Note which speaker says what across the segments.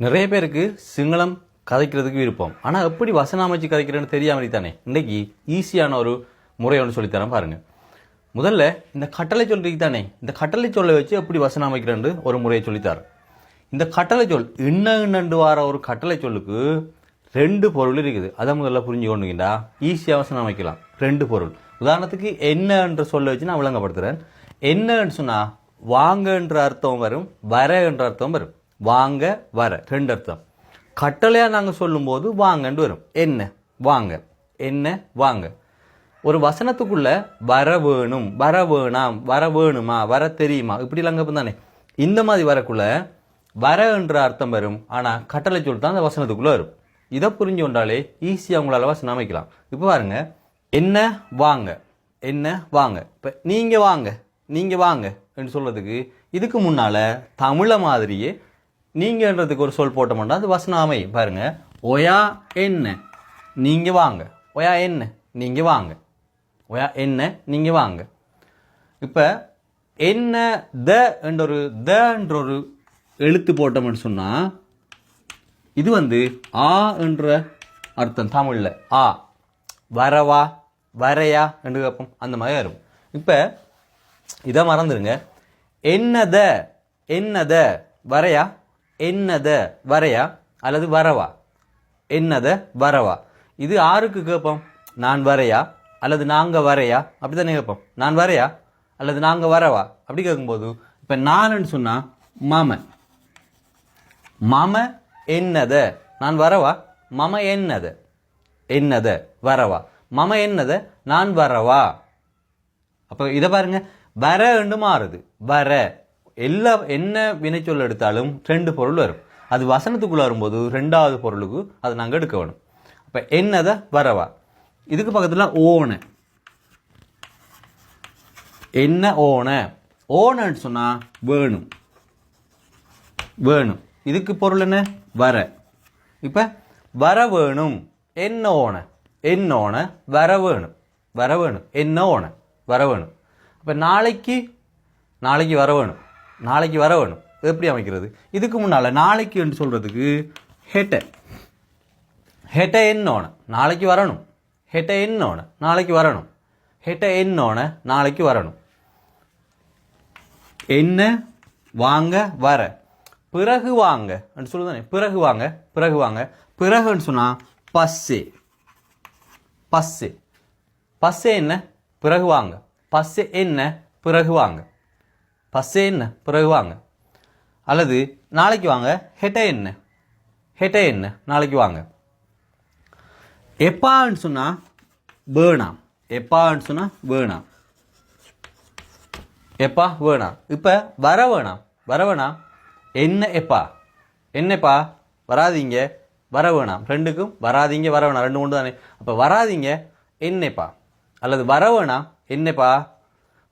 Speaker 1: நிறைய பேருக்கு சிங்களம் கதைக்கிறதுக்கு விருப்பம். ஆனால் எப்படி வசனம் அமைச்சு கதைக்கிறேன்னு தெரியாமலே தானே இன்றைக்கி ஈஸியான ஒரு முறை ஒன்று சொல்லித்தரேன் பாருங்கள். முதல்ல இந்த கட்டளை சொல்றீங்க தானே, இந்த கட்டளை சொல்லை வச்சு எப்படி வசனம் அமைக்கிறேன்னு ஒரு முறையை சொல்லித்தார். இந்த கட்டளை சொல் இன்னண்டு வார ஒரு கட்டளை சொல்லுக்கு ரெண்டு பொருள் இருக்குது. அதை முதல்ல புரிஞ்சு கொண்டுகிட்டா ஈஸியாக வசனம் அமைக்கலாம். ரெண்டு பொருள். உதாரணத்துக்கு என்ன என்ற சொல்லை வச்சு நான் விளங்கப்படுத்துகிறேன். என்னன்னு சொன்னால் வாங்க என்ற அர்த்தம் வரும், வர என்ற அர்த்தம் வரும். வாங்க வர ரெண்டு அர்த்தம். கட்டளையாக நாங்கள் சொல்லும்போது வாங்கன்னு வரும். என்ன வாங்க, என்ன வாங்க. ஒரு வசனத்துக்குள்ள வர வேணும், வர வேணாம், வர வேணுமா, வர தெரியுமா, இப்படிலாம் அங்கே தானே. இந்த மாதிரி வரக்குள்ள வர என்ற அர்த்தம் வரும். ஆனால் கட்டளை சொல் தான் அந்த வசனத்துக்குள்ளே வரும். இதை புரிஞ்சு கொண்டாலே ஈஸியாக உங்களால் வசனம் அமைக்கலாம். இப்போ பாருங்க, என்ன வாங்க, என்ன வாங்க. இப்போ நீங்கள் வாங்க, நீங்கள் வாங்க என்று சொல்கிறதுக்கு இதுக்கு முன்னால் தமிழை மாதிரியே நீங்கன்றதுக்கு ஒரு சொல் போட்டோம்னா அது வசனம் அமையும். பாருங்க, ஒயா என்ன நீங்கள் வாங்க, ஒயா என்ன நீங்கள் வாங்க, ஒயா என்ன நீங்கள் வாங்க. இப்போ என்ன த என்ற ஒரு எழுத்து போட்டோம்னு சொன்னால் இது ஆ என்ற அர்த்தம் தமிழில். ஆ வரவா, வரையா என்று கேட்போம். அந்த மாதிரி வரும். இப்போ இதை மறந்துடுங்க. என்னத, என்னத வரையா, என்னத வரையா அல்லது வரவா, என்னத வரவா. இது ஆருக்கு கேட்போம்? நான் வரையா அல்லது நாங்க வரையா, அப்படி தானே கேட்போம். நான் வரையா அல்லது நாங்க வரவா அப்படி கேட்கும்போது இப்போ நான்னு சொன்னா மாம, மாம என்னத, நான் வரவா, மம என்னத, என்னத வரவா, மம என்னத நான் வரவா. அப்போ இதை பாருங்க, வர என்று மாறுது. வர எல்லா என்ன வினைச்சொல் எடுத்தாலும் ரெண்டு பொருள் வரும். அது வசனத்துக்குள்ள வரும்போது ரெண்டாவது பொருளுக்கு அதை நாங்கள் எடுக்க வேணும். அப்போ என்னத வரவா. இதுக்கு பக்கத்தில் ஓன, என்ன ஓன, ஓனன்னு சொன்னா வேணும், வேணும். இதுக்கு பொருள் என்ன? வர. இப்போ வர வேணும், என்ன ஓன, என்ன ஓன வர வேணும், வர வேணும், என்ன ஓன வர வேணும். அப்போ நாளைக்கு, நாளைக்கு வர வேணும், நாளைக்கு வர வேணும். எப்படி அமைக்கிறது? இதுக்கு முன்னால் நாளைக்கு என்று சொல்கிறதுக்கு ஹெட்ட, ஹெட்ட என்னோன நாளைக்கு வரணும், ஹெட்ட என்னோன நாளைக்கு வரணும், ஹெட்ட என்னோன நாளைக்கு வரணும். என்ன வாங்க வர, பிறகு வாங்க சொல்லுதானே, பிறகு வாங்க, பிறகு வாங்க. பிறகுன்னு சொன்னால் பஸ்ஸே, பஸ்ஸே, பஸ்ஸே என்ன பிறகு வாங்க, பஸ்ஸே என்ன பிறகு வாங்க, பஸ்ஸே என்ன பிறகு வாங்க. அல்லது நாளைக்கு வாங்க, ஹெட்ட என்ன, ஹெட்ட என்ன நாளைக்கு வாங்க. எப்பான்னு சொன்னால் வேணாம், எப்பான்னு சொன்னால் வேணாம், எப்பா வேணாம். இப்போ வர வேணாம், வர வேணாம். என்ன எப்பா, என்னப்பா வராதிங்க, வர வேணாம். ரெண்டுக்கும் வராதிங்க வர வேணாம் ரெண்டு கொண்டு தானே. அப்போ வராதிங்க என்னப்பா, அல்லது வர வேணாம் என்னப்பா,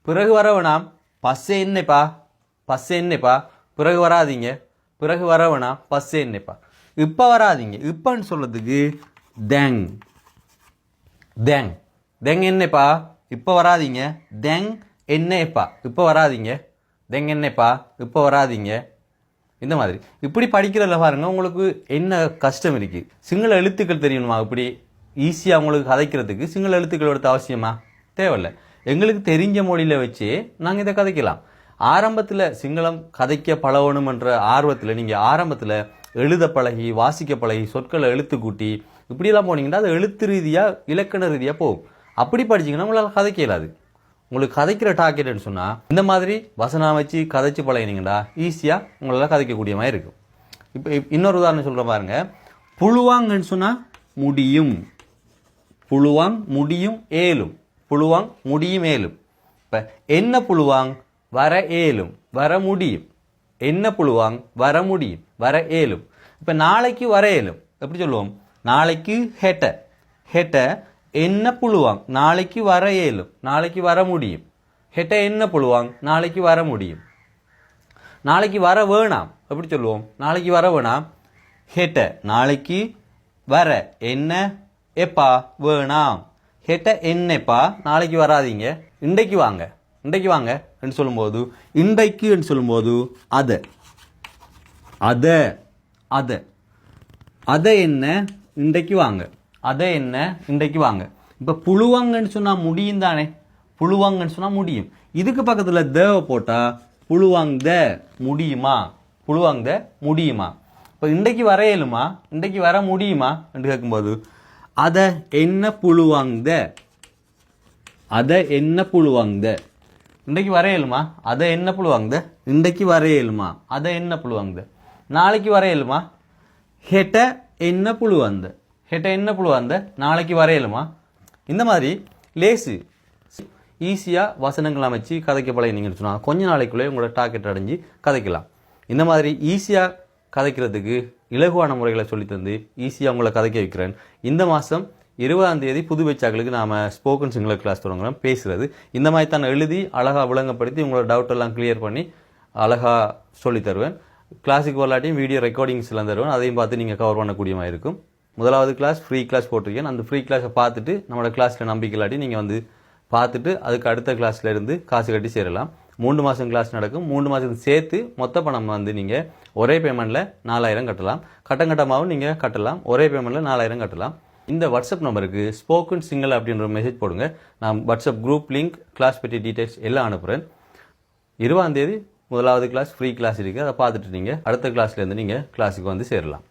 Speaker 1: பிறகு வர வேணாம் பஸ்ஸே என்னப்பா, பஸ்ஸே என்னப்பா, பிறகு வராதிங்க, பிறகு வர வேணாம் பஸ்ஸே என்னப்பா. இப்போ வராதிங்க, இப்போன்னு சொல்கிறதுக்கு தெங், தெங், தெங் என்னப்பா, இப்போ வராதிங்க, தெங் என்னப்பா, இப்போ வராதிங்க, தெங் என்னப்பா, இப்போ வராதிங்க. இந்த மாதிரி இப்படி படிக்கிறதுல பாருங்க, உங்களுக்கு என்ன கஷ்டம் இருக்குது? சிங்கள எழுத்துக்கள் தெரியணுமா? இப்படி ஈஸியாக உங்களுக்கு கதைக்கிறதுக்கு சிங்கள எழுத்துக்கள் எடுத்த அவசியமா? தேவையில்லை. எங்களுக்கு தெரிஞ்ச மொழியில் வச்சு நாங்கள் இதை கதைக்கலாம். ஆரம்பத்தில் சிங்களம் கதைக்க பழகணுமென்ற ஆர்வத்தில் நீங்கள் ஆரம்பத்தில் எழுத பழகி, வாசிக்க பழகி, சொற்களை எழுத்து கூட்டி இப்படியெல்லாம் போனீங்கன்னா அது எழுத்து ரீதியாக இலக்கண ரீதியாக போகும். அப்படி படிச்சிங்கன்னா உங்களால் கதைக்க இயலாது. உங்களுக்கு கதைக்கிற டார்கெட்னு சொன்னால் இந்த மாதிரி வசனம் வச்சு கதைச்சு பழகினீங்கடா ஈஸியாக உங்களால் கதைக்கக்கூடிய மாதிரி இருக்கும். இப்போ இன்னொரு உதாரணம் சொல்கிற பாருங்க. புழுவாங்கன்னு சொன்னால் முடியும், புழுவாங் முடியும் ஏலும், புழுவாங் முடியும் ஏலும். இப்போ என்ன புழுவாங் வர ஏலும், வர முடியும், என்ன புழுவாங் வர முடியும், வர ஏலும். இப்போ நாளைக்கு வர ஏலும் எப்படி சொல்லுவோம்? நாளைக்கு ஹெட்ட, ஹெட்ட என்ன புழுவாங் நாளைக்கு வர ஏலும், நாளைக்கு வர முடியும். ஹெட்ட என்ன புழுவாங் நாளைக்கு வர முடியும். நாளைக்கு வர வேணாம் எப்படி சொல்லுவோம்? நாளைக்கு வர வேணாம் ஹெட்ட, நாளைக்கு வர என்ன எப்பா வேணாம், ஹெட்ட என்னப்பா நாளைக்கு வராதிங்க, இன்றைக்கு வாங்க, இன்றைக்கு வாங்க என்று சொல்லும்போது, இன்றைக்கு என்று சொல்லும்போது அத, அத அதை அதை என்ன இன்றைக்கு வாங்க, அதை என்ன இன்றைக்கு வாங்க. இப்போ புழுவாங்கன்னு சொன்னால் முடியும் தானே, புழுவாங்கன்னு சொன்னால் முடியும். இதுக்கு பக்கத்தில் தேவை போட்டால் புழுவாங்க முடியுமா, புழுவாங்க முடியுமா. இப்போ இன்றைக்கு வரையலுமா, இன்றைக்கு வர முடியுமா என்று கேட்கும்போது அதை என்ன புழுவாங்க, அதை என்ன புழுவாங்க. இன்றைக்கு வரையலுமா, அதை என்ன புழுவாங்க, இன்றைக்கு வரையலுமா, அதை என்ன புழுவாங்க. நாளைக்கு வரையலுமா, ஹெட்ட என்ன புழுவாந்த, ஹெட்ட என்ன புழுவாந்த, நாளைக்கு வரையலுமா. இந்த மாதிரி லேசு ஈஸியாக வசனங்கள் அமைச்சு கதைக்க பழகினீங்கன்னு சொன்னால் கொஞ்ச நாளைக்குள்ளே உங்களோட டார்கெட் அடைஞ்சு கதைக்கலாம். இந்த மாதிரி ஈஸியாக கதைக்கிறதுக்கு இலகுவான முறைகளை சொல்லித்தந்து ஈஸியாக உங்களை கதைக்க வைக்கிறேன். இந்த மாதம் 20ஆம் தேதி புது பேச்சாக்களுக்கு நாம் ஸ்போக்கன் சிங்களர் கிளாஸ் தொடங்குறோம். பேசுகிறது இந்த மாதிரி தான் எழுதி அழகாக விளங்கப்படுத்தி உங்களோட டவுட் எல்லாம் கிளியர் பண்ணி அழகாக சொல்லி தருவேன். கிளாஸுக்கு வரலாட்டியும் வீடியோ ரெக்கார்டிங்ஸ் எல்லாம் தருவேன். அதையும் பார்த்து நீங்கள் கவர் பண்ணக்கூடிய மாதிரி இருக்கும். முதலாவது கிளாஸ் ஃப்ரீ கிளாஸ் போட்டிருக்கேன். அந்த ஃப்ரீ கிளாஸை பார்த்துட்டு நம்மளோட கிளாஸில் நம்பிக்கை இல்லாட்டி நீங்கள் வந்து பார்த்துட்டு அதுக்கு அடுத்த கிளாஸில் இருந்து காசு கட்டி சேரலாம். 3 மாதம் கிளாஸ் நடக்கும். 3 மாதத்துக்கு சேர்த்து மொத்த பணம் வந்து நீங்கள் ஒரே பேமெண்ட்டில் 4000 கட்டலாம். கட்டமாகவும் நீங்கள் கட்டலாம். ஒரே பேமெண்ட்டில் 4000 கட்டலாம். இந்த வாட்ஸ்அப் நம்பருக்கு ஸ்போக்கன் சிங்கிள் அப்படின்ற ஒரு மெசேஜ் போடுங்க. நான் வாட்ஸ்அப் குரூப் லிங்க், கிளாஸ் பற்றி டீட்டெயில்ஸ் எல்லாம் அனுப்புகிறேன். 20ஆம் தேதி முதலாவது கிளாஸ் ஃப்ரீ கிளாஸ் இருக்குது. அதை பார்த்துட்டு நீங்கள் அடுத்த கிளாஸ்லேருந்து நீங்கள் கிளாஸுக்கு வந்து சேரலாம்.